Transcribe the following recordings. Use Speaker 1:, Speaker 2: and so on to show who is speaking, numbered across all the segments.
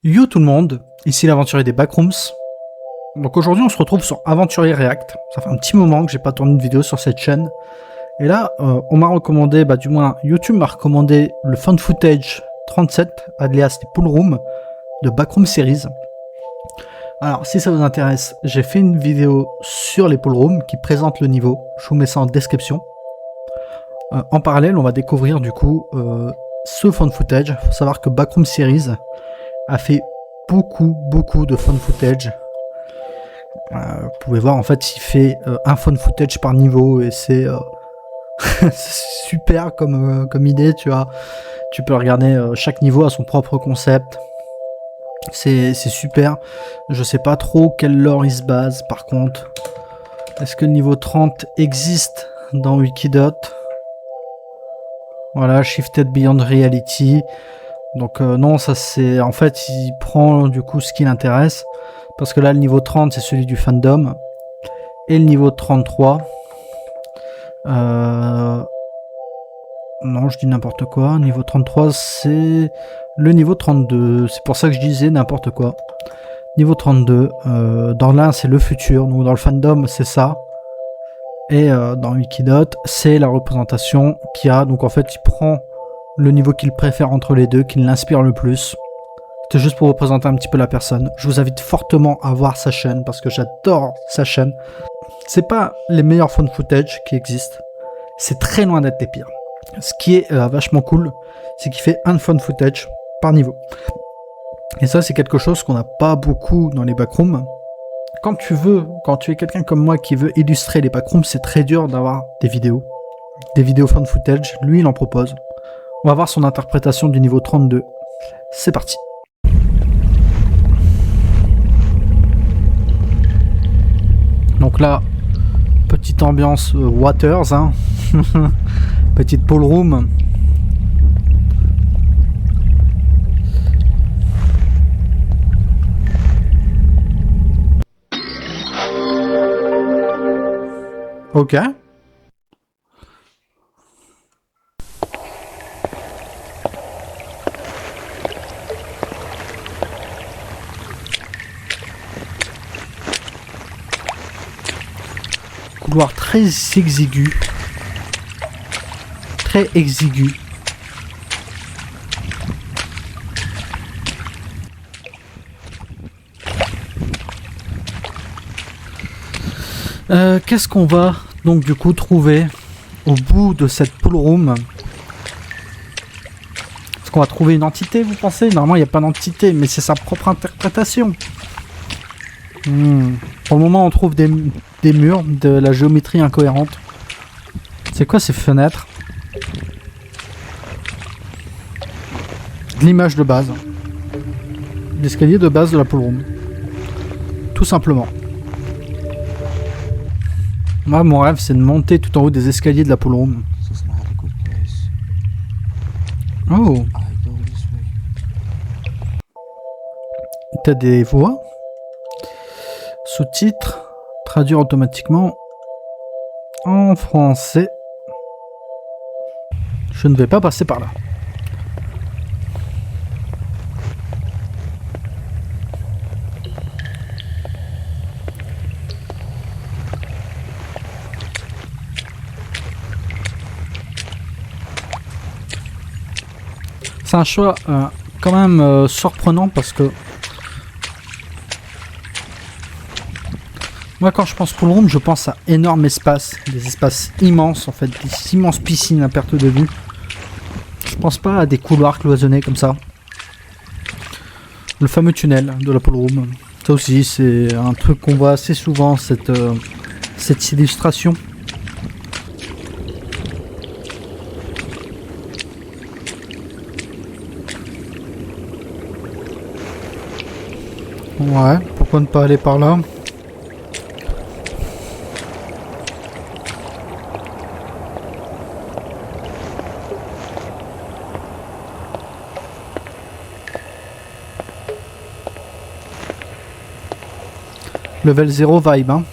Speaker 1: Yo tout le monde, ici l'aventurier des Backrooms. Donc aujourd'hui on se retrouve sur Aventurier React. Ça fait un petit moment que j'ai pas tourné une vidéo sur cette chaîne. Et là on m'a recommandé, du moins YouTube m'a recommandé le Found Footage 37, alias les Pool Room de Backroom Series. Alors si ça vous intéresse, j'ai fait une vidéo sur les Pool Rooms qui présente le niveau. Je vous mets ça en description. En parallèle on va découvrir du coup ce Found Footage. Il faut savoir que Backroom Series a fait beaucoup de found footage. Vous pouvez voir en fait il fait un found footage par niveau et c'est super comme idée, tu vois. Tu peux regarder chaque niveau à son propre concept. C'est super. Je sais pas trop quel lore il se base par contre. Est-ce que le niveau 30 existe dans Wikidot? Voilà, Shifted Beyond Reality. Donc non, ça c'est... En fait, il prend du coup ce qui l'intéresse. Parce que là, le niveau 30, c'est celui du fandom. Et le niveau 33... Non, je dis n'importe quoi. Niveau 33, c'est le niveau 32. C'est pour ça que je disais n'importe quoi. Niveau 32. Dans l'un, c'est le futur. Donc dans le fandom, c'est ça. Et dans Wikidot, c'est la représentation qu'il y a. Donc en fait, il prend le niveau qu'il préfère entre les deux, qui l'inspire le plus. C'était juste pour vous présenter un petit peu la personne. Je vous invite fortement à voir sa chaîne parce que j'adore sa chaîne. C'est pas les meilleurs found footage qui existent. C'est très loin d'être les pires. Ce qui est vachement cool, c'est qu'il fait un found footage par niveau. Et ça, c'est quelque chose qu'on n'a pas beaucoup dans les backrooms. Quand tu es quelqu'un comme moi qui veut illustrer les backrooms, c'est très dur d'avoir des vidéos. Des vidéos found footage, lui il en propose. On va voir son interprétation du niveau 32. C'est parti. Donc là, petite ambiance Waters, hein. Petite pool room. Ok. Couloir très exigu. Très exigu. Qu'est-ce qu'on va donc du coup trouver au bout de cette pool room? Est-ce qu'on va trouver une entité, vous pensez? Normalement il n'y a pas d'entité, mais c'est sa propre interprétation. Pour le moment on trouve des murs, de la géométrie incohérente. C'est quoi ces fenêtres? L'image de base. L'escalier de base de la pool room. Tout simplement. Moi, mon rêve, c'est de monter tout en haut des escaliers de la pool room. Oh. T'as des voix. Sous-titres. Traduire automatiquement en français. Je ne vais pas passer par là. C'est un choix quand même surprenant parce que moi quand je pense pool room je pense à énorme espace, des espaces immenses en fait, des immenses piscines à perte de vue. Je pense pas à des couloirs cloisonnés comme ça. Le fameux tunnel de la pool room, ça aussi c'est un truc qu'on voit assez souvent, cette illustration. Ouais, pourquoi ne pas aller par là? Level 0 vibe, hein.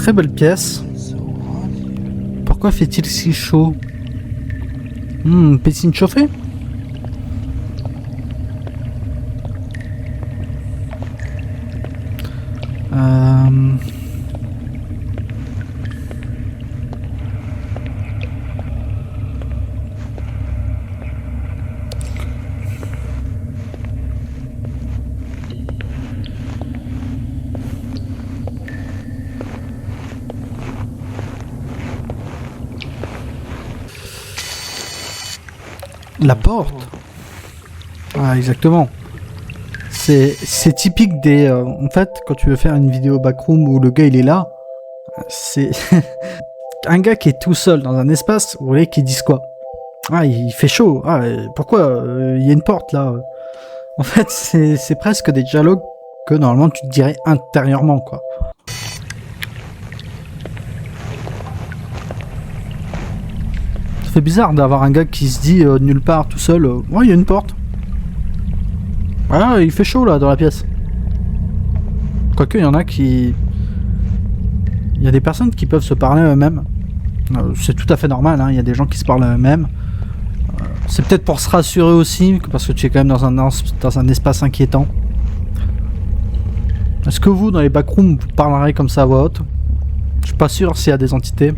Speaker 1: très belle pièce. Pourquoi fait-il si chaud? Piscine chauffée? La porte. Ah, exactement. C'est typique des... en fait, quand tu veux faire une vidéo backroom où le gars il est là, c'est... un gars qui est tout seul dans un espace, vous voulez qu'ils disent quoi? Ah, il fait chaud. Ah, pourquoi il y a une porte là? En fait, c'est presque des dialogues que normalement tu te dirais intérieurement, quoi. Ça fait bizarre d'avoir un gars qui se dit nulle part tout seul. Ouais, il y a une porte. Ah, il fait chaud là dans la pièce. Quoique, il y en a qui... Il y a des personnes qui peuvent se parler à eux-mêmes. C'est tout à fait normal, hein. Il y a des gens qui se parlent à eux-mêmes. C'est peut-être pour se rassurer aussi, parce que tu es quand même dans un espace inquiétant. Est-ce que vous, dans les backrooms, vous parlerez comme ça à voix haute? Je suis pas sûr s'il y a des entités.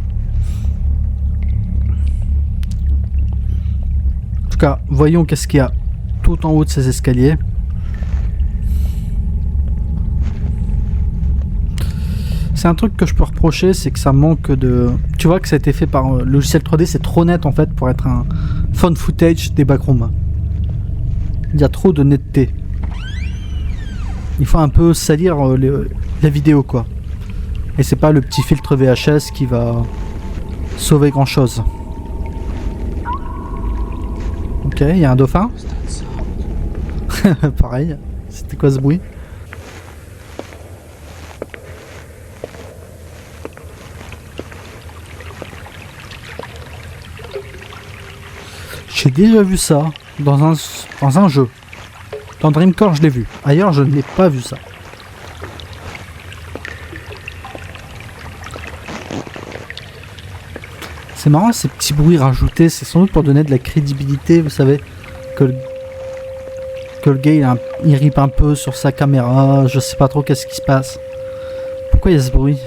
Speaker 1: En tout cas, voyons qu'est-ce qu'il y a tout en haut de ces escaliers. C'est un truc que je peux reprocher, c'est que ça manque de... Tu vois que ça a été fait par logiciel 3D, c'est trop net en fait pour être un fun footage des backrooms. Il y a trop de netteté. Il faut un peu salir la vidéo, quoi. Et c'est pas le petit filtre VHS qui va sauver grand chose. Ok, il y a un dauphin. Pareil. C'était quoi ce bruit? J'ai déjà vu ça dans un jeu. Dans Dreamcore, je l'ai vu. Ailleurs, je ne l'ai pas vu ça. C'est marrant ces petits bruits rajoutés. C'est sans doute pour donner de la crédibilité, vous savez, que le gars il rip un peu sur sa caméra. Je sais pas trop qu'est-ce qui se passe. Pourquoi il y a ce bruit?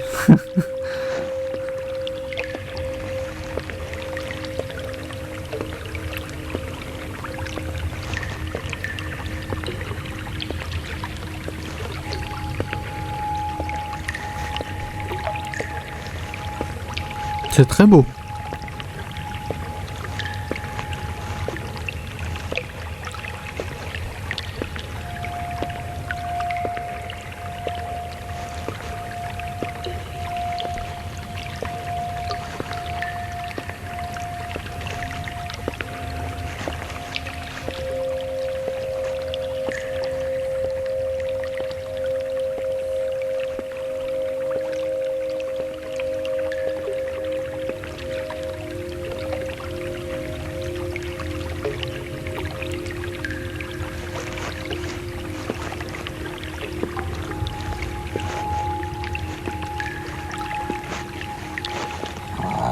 Speaker 1: C'est très beau.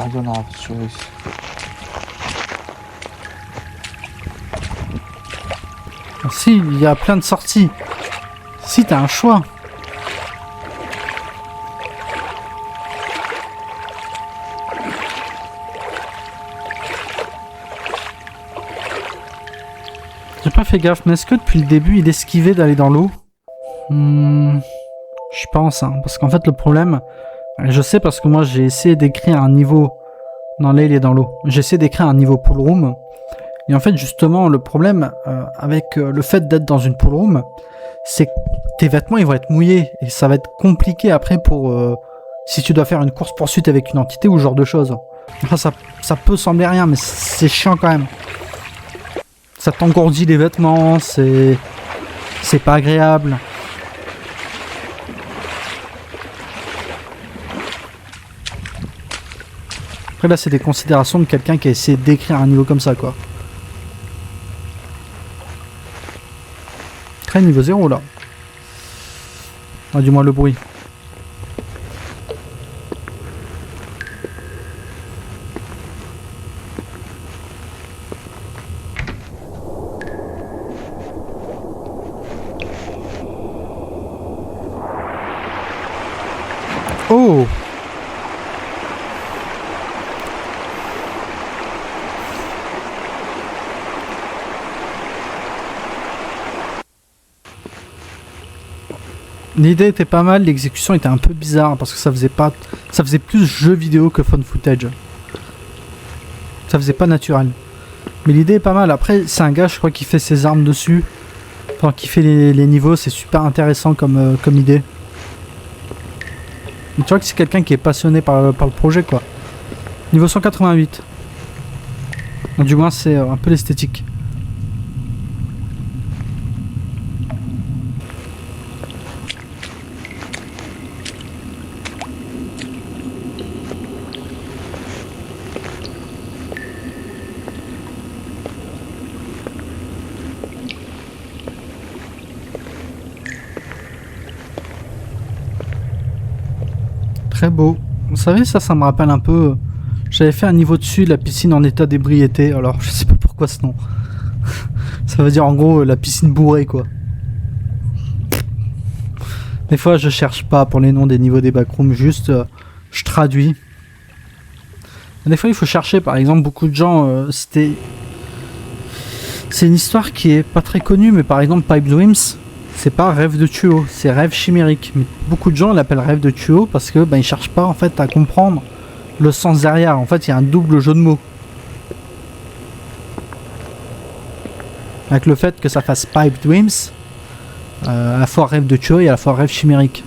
Speaker 2: I don't have a choice.
Speaker 1: Si, il y a plein de sorties. Si, t'as un choix. J'ai pas fait gaffe, mais est-ce que depuis le début, il esquivait d'aller dans l'eau? Je pense, hein, parce qu'en fait, le problème... Je sais parce que moi, j'ai essayé d'écrire un niveau... Non, là, il est dans l'eau. J'ai essayé d'écrire un niveau pool room. Et en fait, justement, le problème avec le fait d'être dans une pool room, c'est que tes vêtements, ils vont être mouillés. Et ça va être compliqué après pour... si tu dois faire une course-poursuite avec une entité ou ce genre de choses. Enfin, ça peut sembler rien, mais c'est chiant quand même. Ça t'engourdit les vêtements, c'est pas agréable. Après là, c'est des considérations de quelqu'un qui a essayé d'écrire un niveau comme ça, quoi. Très niveau 0 là. Ah, du moins le bruit. Oh. L'idée était pas mal, l'exécution était un peu bizarre parce que ça faisait plus jeu vidéo que phone footage. Ça faisait pas naturel. Mais l'idée est pas mal. Après, c'est un gars, je crois, qui fait ses armes dessus. Enfin, qui fait les niveaux, c'est super intéressant comme idée. Mais tu vois que c'est quelqu'un qui est passionné par le projet, quoi. Niveau 188. Donc, du moins, c'est un peu l'esthétique. Très beau. Vous savez, ça me rappelle un peu... J'avais fait un niveau dessus, la piscine en état d'ébriété. Alors, je sais pas pourquoi ce nom. Ça veut dire en gros la piscine bourrée, quoi. Des fois, je cherche pas pour les noms des niveaux des backrooms, juste je traduis. Des fois, il faut chercher. Par exemple, beaucoup de gens, c'est une histoire qui est pas très connue, mais par exemple, Pipe Dreams, c'est pas rêve de tuyau, c'est rêve chimérique. Mais beaucoup de gens l'appellent rêve de tuyau parce que ils cherchent pas en fait à comprendre le sens derrière. En fait, il y a un double jeu de mots. Avec le fait que ça fasse Pipe Dreams, à la fois rêve de tuyau et à la fois rêve chimérique.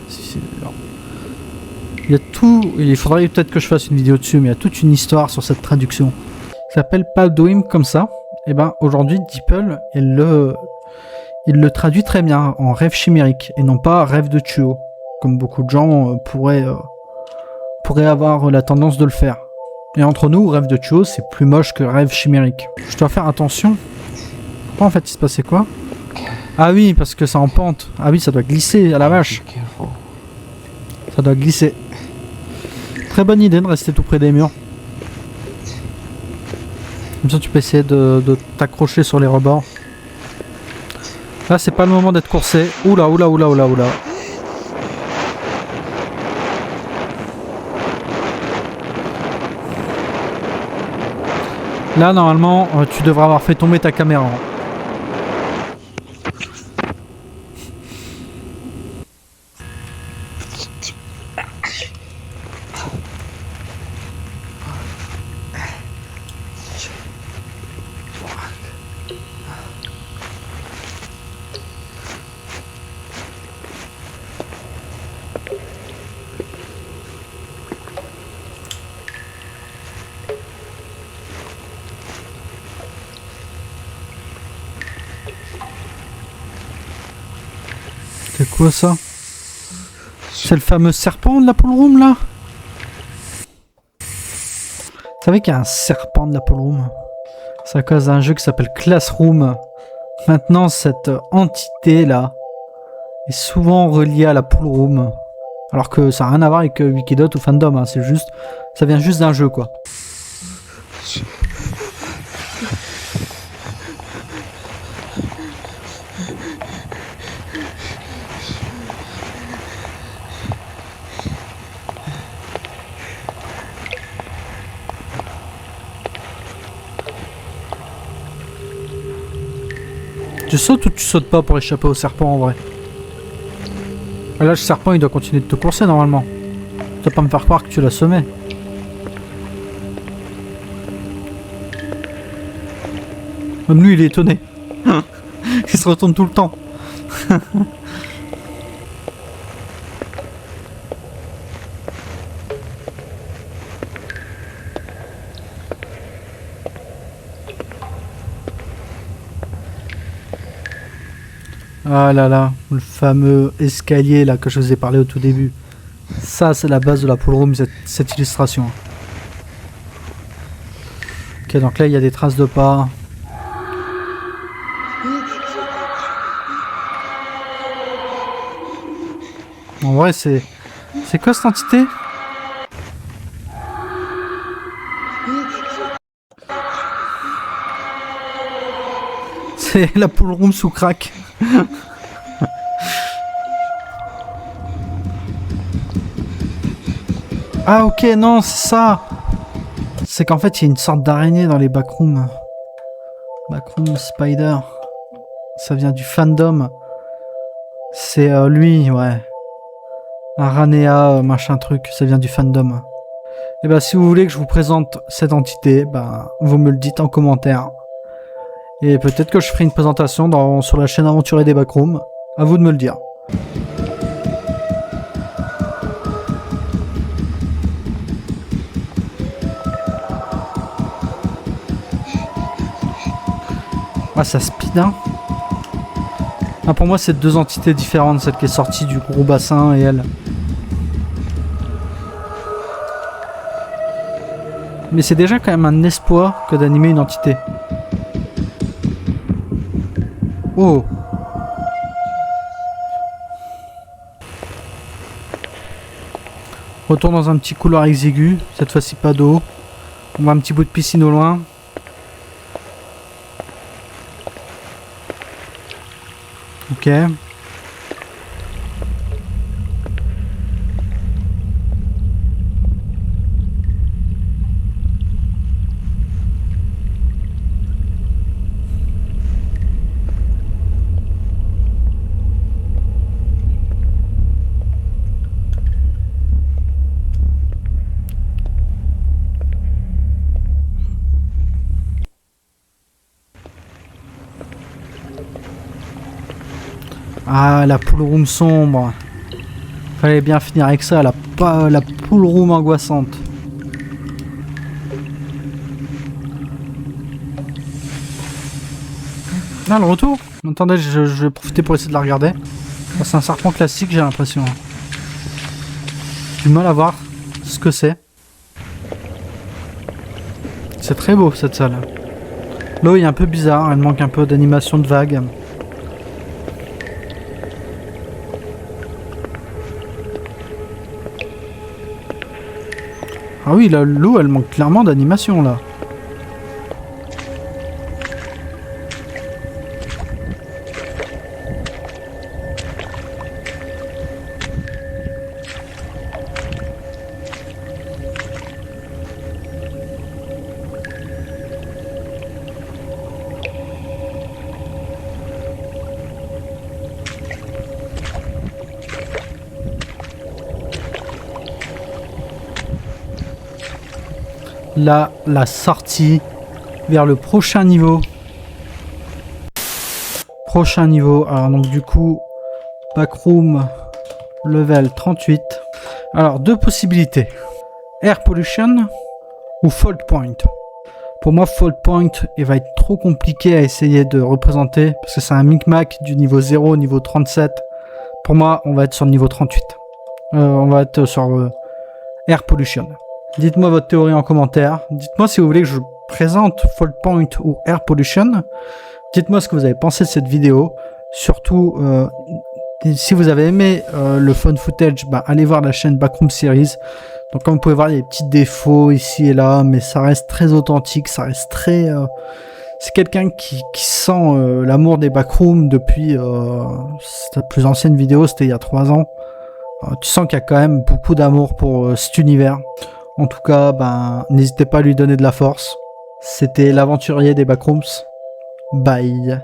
Speaker 1: Il y a tout, il faudrait peut-être que je fasse une vidéo dessus, mais il y a toute une histoire sur cette traduction. Ça s'appelle Pipe Dream comme ça. Et aujourd'hui, DeepL, il le traduit très bien en rêve chimérique et non pas rêve de tuyau, comme beaucoup de gens pourraient avoir la tendance de le faire. Et entre nous, rêve de tuyau, c'est plus moche que rêve chimérique. Je dois faire attention. Pourquoi en fait il se passait quoi? Ah oui, parce que c'est en pente. Ah oui, ça doit glisser, à la vache. Ça doit glisser. Très bonne idée de rester tout près des murs. Comme ça tu peux essayer de t'accrocher sur les rebords. Là c'est pas le moment d'être coursé. Oula, oula, oula, oula, oula. Là normalement tu devrais avoir fait tomber ta caméra. C'est quoi ça? C'est le fameux serpent de la pool room là? Vous savez qu'il y a un serpent de la pool room? C'est à cause d'un jeu qui s'appelle Classroom. Maintenant cette entité là est souvent reliée à la pool room. Alors que ça n'a rien à voir avec Wikidot ou Fandom, hein. C'est juste... Ça vient juste d'un jeu quoi. Tu sautes ou tu sautes pas pour échapper au serpent en vrai? Et là le serpent il doit continuer de te courser normalement. Tu vas pas me faire croire que tu l'as semé. Même lui il est étonné. Il se retourne tout le temps. Ah là là, le fameux escalier là que je vous ai parlé au tout début. Ça c'est la base de la pool room, cette illustration. Ok, donc là il y a des traces de pas. En vrai c'est... C'est quoi cette entité? C'est la pool room sous crack. Ah ok, non, c'est ça. C'est qu'en fait, il y a une sorte d'araignée dans les backrooms. Backroom Spider. Ça vient du fandom. C'est lui, ouais. Aranea, machin truc, ça vient du fandom. Et bah si vous voulez que je vous présente cette entité, bah vous me le dites en commentaire. Et peut-être que je ferai une présentation sur la chaîne Aventurier des Backrooms. À vous de me le dire. Ah, ça speed, hein. Ah, pour moi, c'est deux entités différentes, celle qui est sortie du gros bassin et elle. Mais c'est déjà quand même un espoir que d'animer une entité. Oh! Retour dans un petit couloir exigu, cette fois-ci pas d'eau. On voit un petit bout de piscine au loin. Ok. Ah, la pool room sombre. Fallait bien finir avec ça, la pool room angoissante. Ah, le retour. Attendez, je vais profiter pour essayer de la regarder. Oh, c'est un serpent classique, j'ai l'impression. J'ai du mal à voir ce que c'est. C'est très beau, cette salle. L'eau est un peu bizarre, elle manque un peu d'animation de vagues. Ah oui, l'eau, elle manque clairement d'animation, là. Là, la sortie vers le prochain niveau. Prochain niveau. Alors donc du coup, backroom level 38. Alors deux possibilités. Air pollution ou fault point. Pour moi, fault point, il va être trop compliqué à essayer de représenter parce que c'est un micmac du niveau 0 au niveau 37. Pour moi, on va être sur le niveau 38. On va être sur air pollution. Dites-moi votre théorie en commentaire. Dites-moi si vous voulez que je présente fault point ou air pollution. Dites-moi ce que vous avez pensé de cette vidéo. Surtout, si vous avez aimé le fun footage, bah, allez voir la chaîne Backroom Series. Donc comme vous pouvez voir, il y a des petits défauts ici et là, mais ça reste très authentique, ça reste très... c'est quelqu'un qui sent l'amour des backrooms depuis sa plus ancienne vidéo, c'était il y a 3 ans. Tu sens qu'il y a quand même beaucoup d'amour pour cet univers. En tout cas, ben, n'hésitez pas à lui donner de la force. C'était l'aventurier des backrooms. Bye.